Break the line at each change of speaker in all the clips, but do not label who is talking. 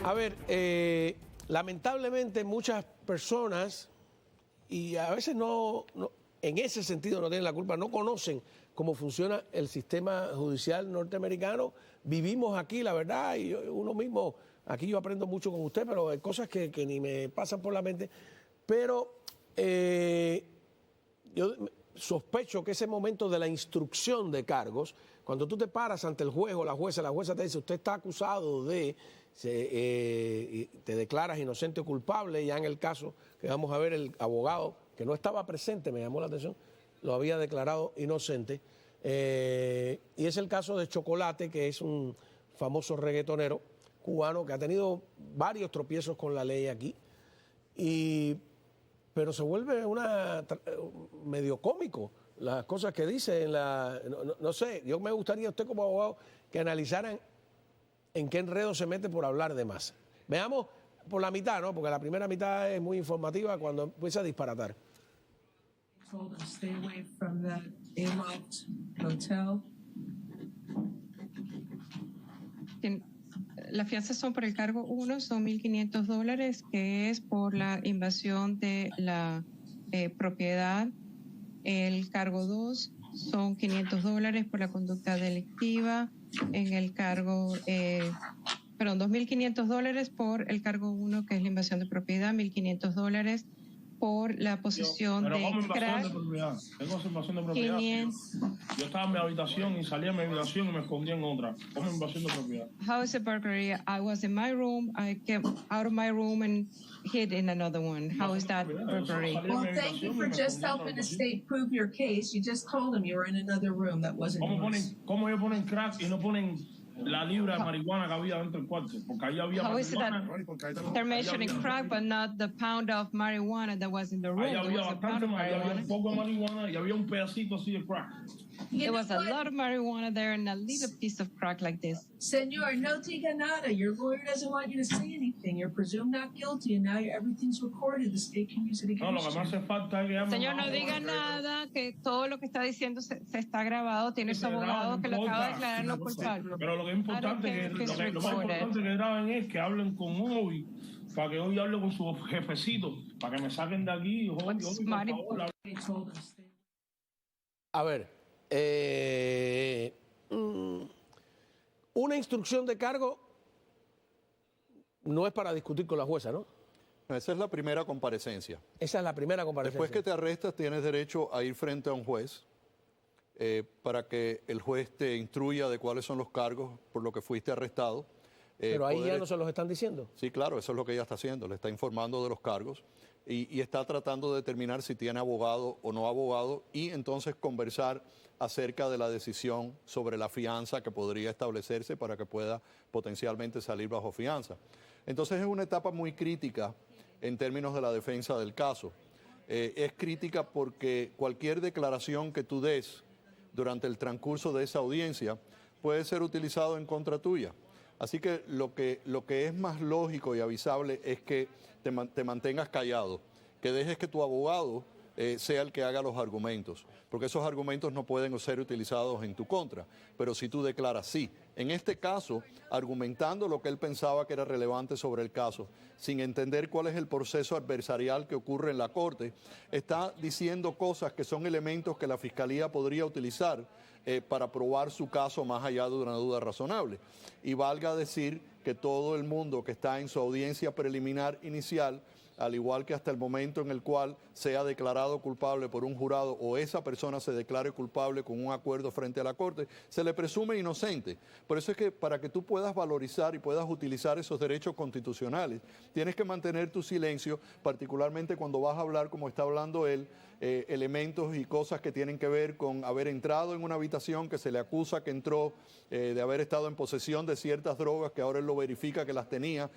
A ver, lamentablemente muchas personas, y a veces en ese sentido no tienen la culpa, no conocen cómo funciona el sistema judicial norteamericano. Vivimos aquí, la verdad, y uno mismo, aquí yo aprendo mucho con usted, pero hay cosas que ni me pasan por la mente. Pero yo sospecho que ese momento de la instrucción de cargos, cuando tú te paras ante el juez o la jueza te dice, usted está acusado de, te declaras inocente o culpable, ya en el caso que vamos a ver, el abogado que no estaba presente, me llamó la atención, lo había declarado inocente. Y es el caso de Chocolate, que es un famoso reggaetonero cubano que ha tenido varios tropiezos con la ley aquí, pero se vuelve medio cómico las cosas que dice no sé, yo me gustaría usted como abogado que analizaran en qué enredo se mete por hablar de más. Veamos por la mitad, ¿no? Porque la primera mitad es muy informativa cuando empieza a disparatar.
Told him stay away from that A-Loft hotel.
Las fianzas son por el cargo 1, son $1,500, que es por la invasión de la propiedad. El cargo 2 son $500 por la conducta delictiva. En el cargo, $2,500 por el cargo 1, que es la invasión de propiedad, $1,500 por la posesión de crack.
Tengo invasión de propiedad. Yo estaba en mi habitación y salí a mi habitación y me escondí en otra. ¿Cómo invasión de propiedad?
How is it burglary? I was in my room. I came out of my room and hid in another one. How is that burglary?
Well, thank you for just helping the state prove your case. You just told him you were in another room that wasn't yours.
¿Cómo ellos ponen crack y no ponen la libra de marihuana que había dentro del cuarto? Porque ahí había
How is it that
marihuana.
they're mentioning crack but not the pound of marijuana that was in the room?
Ahí
There
había
was a pound
bastante
of
marihuana, había un
marijuana.
poco de marihuana y había un pedacito así de crack.
There was a lot of marijuana there and a little piece of crack like this.
Senor, no diga nada. Your lawyer doesn't want you to say anything. You're presumed not guilty, and now everything's recorded. The state can use it
No, lo
against
que me
you.
hace falta es que
Señor, no diga nada, que todo lo que está diciendo se está grabado. Tiene su abogado que lo acaba de declarar no culpable.
Pero lo que es importante
I don't care if it's
lo más importante
recorded.
que graben es que hablen con Obi, para que hoy hable con su jefecito, para que me saquen de aquí. Obi, por favor.
They told him stay.
A ver, una instrucción de cargo no es para discutir con la jueza, ¿no?
Esa es la primera comparecencia.
Esa es la primera comparecencia.
Después que te arrestas, tienes derecho a ir frente a un juez para que el juez te instruya de cuáles son los cargos por los que fuiste arrestado.
Pero ahí ya no se los están diciendo.
Sí, claro, eso es lo que ella está haciendo, le está informando de los cargos y está tratando de determinar si tiene abogado o no abogado y entonces conversar acerca de la decisión sobre la fianza que podría establecerse para que pueda potencialmente salir bajo fianza. Entonces es una etapa muy crítica en términos de la defensa del caso. Es crítica porque cualquier declaración que tú des durante el transcurso de esa audiencia puede ser utilizado en contra tuya. Así que lo que es más lógico y avisable es que te mantengas callado, que dejes que tu abogado sea el que haga los argumentos, porque esos argumentos no pueden ser utilizados en tu contra. Pero si tú declaras sí, en este caso, argumentando lo que él pensaba que era relevante sobre el caso, sin entender cuál es el proceso adversarial que ocurre en la corte, está diciendo cosas que son elementos que la fiscalía podría utilizar para probar su caso más allá de una duda razonable. Y valga decir que todo el mundo que está en su audiencia preliminar inicial, al igual que hasta el momento en el cual sea declarado culpable por un jurado o esa persona se declare culpable con un acuerdo frente a la corte, se le presume inocente. Por eso es que para que tú puedas valorizar y puedas utilizar esos derechos constitucionales, tienes que mantener tu silencio, particularmente cuando vas a hablar como está hablando él, elementos y cosas que tienen que ver con haber entrado en una habitación que se le acusa que entró, de haber estado en posesión de ciertas drogas que ahora él lo verifica que las tenía,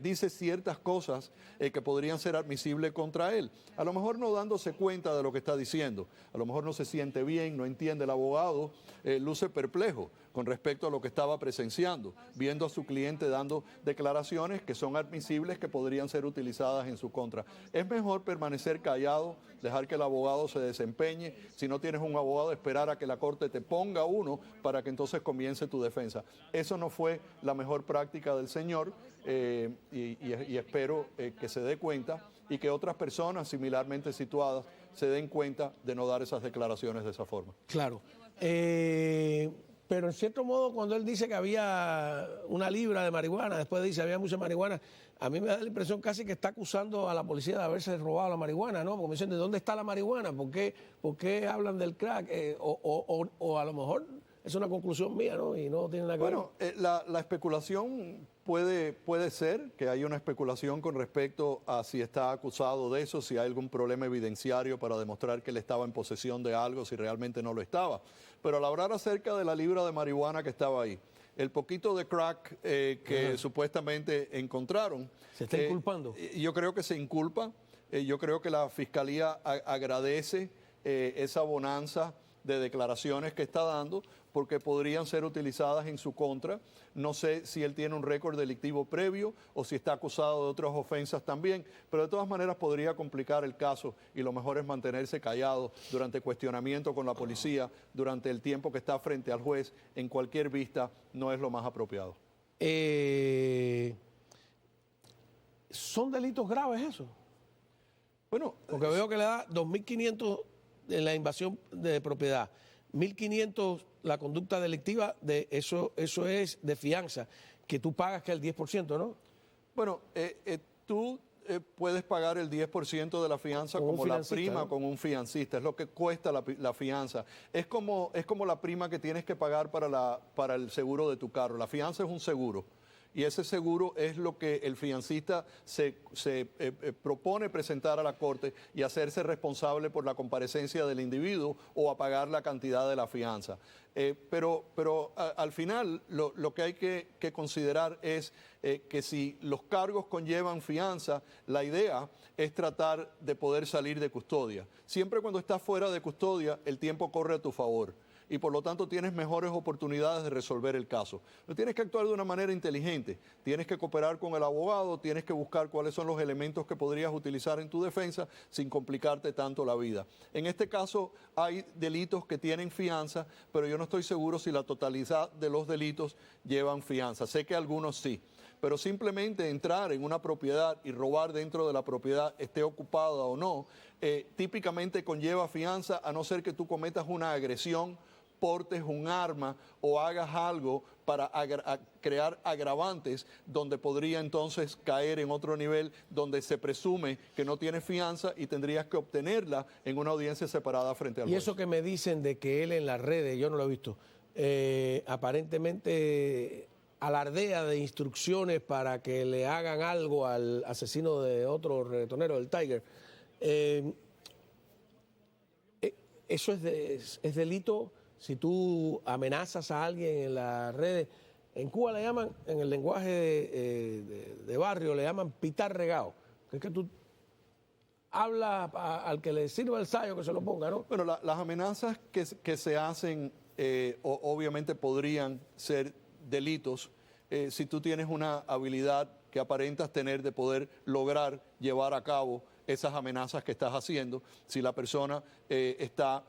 dice ciertas cosas que podrían ser admisibles contra él. A lo mejor no dándose cuenta de lo que está diciendo, a lo mejor no se siente bien, no entiende, el abogado luce perplejo con respecto a lo que que estaba presenciando, viendo a su cliente dando declaraciones que son admisibles, que podrían ser utilizadas en su contra. Es mejor permanecer callado, dejar que el abogado se desempeñe. Si no tienes un abogado, esperar a que la corte te ponga uno para que entonces comience tu defensa. Eso no fue la mejor práctica del señor y espero que se dé cuenta y que otras personas similarmente situadas se den cuenta de no dar esas declaraciones de esa forma.
Claro. Pero en cierto modo, cuando él dice que había 1 libra de marihuana, después dice que había mucha marihuana, a mí me da la impresión casi que está acusando a la policía de haberse robado la marihuana, ¿no? Porque me dicen, ¿de dónde está la marihuana? ¿Por qué hablan del crack? O a lo mejor es una conclusión mía, ¿no? Y no tiene nada que ver.
Bueno, la especulación puede ser que haya una especulación con respecto a si está acusado de eso, si hay algún problema evidenciario para demostrar que él estaba en posesión de algo, si realmente no lo estaba. Pero al hablar acerca de la libra de marihuana que estaba ahí, el poquito de crack que supuestamente encontraron.
¿Se está inculpando?
Yo creo que se inculpa. Yo creo que la Fiscalía agradece esa bonanza de declaraciones que está dando, porque podrían ser utilizadas en su contra. No sé si él tiene un récord delictivo previo o si está acusado de otras ofensas también, pero de todas maneras podría complicar el caso y lo mejor es mantenerse callado durante cuestionamiento con la policía, durante el tiempo que está frente al juez, en cualquier vista, no es lo más apropiado.
¿Son delitos graves eso?
Bueno,
porque veo que le da 2.500 en la invasión de propiedad, 1.500 la conducta delictiva, de eso es de fianza, que tú pagas que el 10%, ¿no?
Bueno, tú puedes pagar el 10% de la fianza como la prima, ¿no? Con un fiancista, es lo que cuesta la fianza. Es como la prima que tienes que pagar para el seguro de tu carro. La fianza es un seguro. Y ese seguro es lo que el fiancista se propone presentar a la corte y hacerse responsable por la comparecencia del individuo o a pagar la cantidad de la fianza. Pero al final lo que hay que considerar es que si los cargos conllevan fianza, la idea es tratar de poder salir de custodia. Siempre cuando estás fuera de custodia, el tiempo corre a tu favor. Y por lo tanto tienes mejores oportunidades de resolver el caso. Pero tienes que actuar de una manera inteligente, tienes que cooperar con el abogado, tienes que buscar cuáles son los elementos que podrías utilizar en tu defensa sin complicarte tanto la vida. En este caso hay delitos que tienen fianza, pero yo no estoy seguro si la totalidad de los delitos llevan fianza. Sé que algunos sí. Pero simplemente entrar en una propiedad y robar dentro de la propiedad, esté ocupada o no, típicamente conlleva fianza, a no ser que tú cometas una agresión, portes un arma o hagas algo para crear agravantes donde podría entonces caer en otro nivel donde se presume que no tiene fianza y tendrías que obtenerla en una audiencia separada frente al juez.
Y eso que me dicen de que él en las redes, yo no lo he visto, aparentemente alardea de instrucciones para que le hagan algo al asesino de otro reggaetonero, del Tiger. Eso es delito si tú amenazas a alguien en las redes. En Cuba le llaman, en el lenguaje de barrio, le llaman pitar regado. Que es que tú hablas al que le sirva el sayo que se lo ponga, ¿no?
Bueno, las amenazas que se hacen obviamente podrían ser delitos si tú tienes una habilidad que aparentas tener de poder lograr llevar a cabo esas amenazas que estás haciendo, si la persona está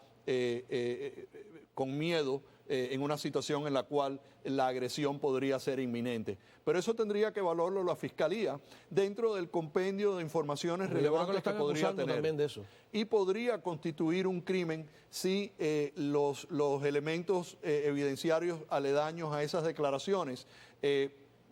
con miedo en una situación en la cual la agresión podría ser inminente. Pero eso tendría que evaluarlo la Fiscalía dentro del compendio de informaciones relevantes que podría tener.
También de eso.
Y podría constituir un crimen si los elementos evidenciarios aledaños a esas declaraciones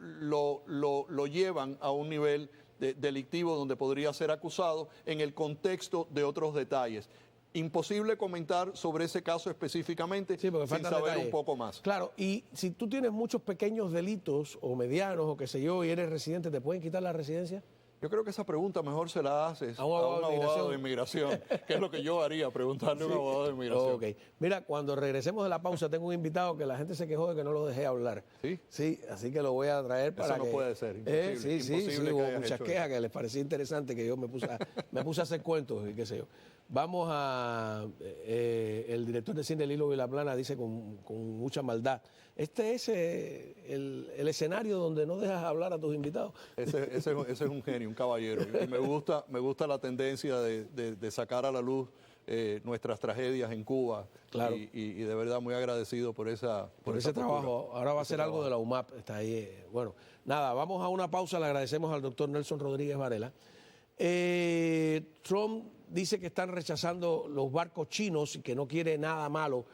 lo llevan a un nivel delictivo donde podría ser acusado en el contexto de otros detalles. Imposible comentar sobre ese caso específicamente sin saber un poco más.
Claro, y si tú tienes muchos pequeños delitos o medianos o qué sé yo y eres residente, ¿te pueden quitar la residencia?
Yo creo que esa pregunta mejor se la haces
a un abogado
de inmigración, que es lo que yo haría, preguntarle a un abogado de inmigración.
Ok. Mira, cuando regresemos de la pausa, tengo un invitado que la gente se quejó de que no lo dejé hablar.
¿Sí?
Sí, así que lo voy a traer para
Eso no
que...
puede ser, imposible,
sí,
imposible que
hubo
hayas
muchas
hecho
quejas que les parecía interesante que yo me puse a hacer cuentos y qué sé yo. Vamos a... el director de cine Lilo Vilaplana dice con mucha maldad, este es el escenario donde no dejas hablar a tus invitados.
Ese es un genio, un caballero. Y me gusta la tendencia de sacar a la luz nuestras tragedias en Cuba.
Claro.
Y de verdad muy agradecido por ese
trabajo. Ahora va a ser algo de la UMAP. Está ahí. Bueno, nada, vamos a una pausa. Le agradecemos al doctor Nelson Rodríguez Varela. Trump dice que están rechazando los barcos chinos y que no quiere nada malo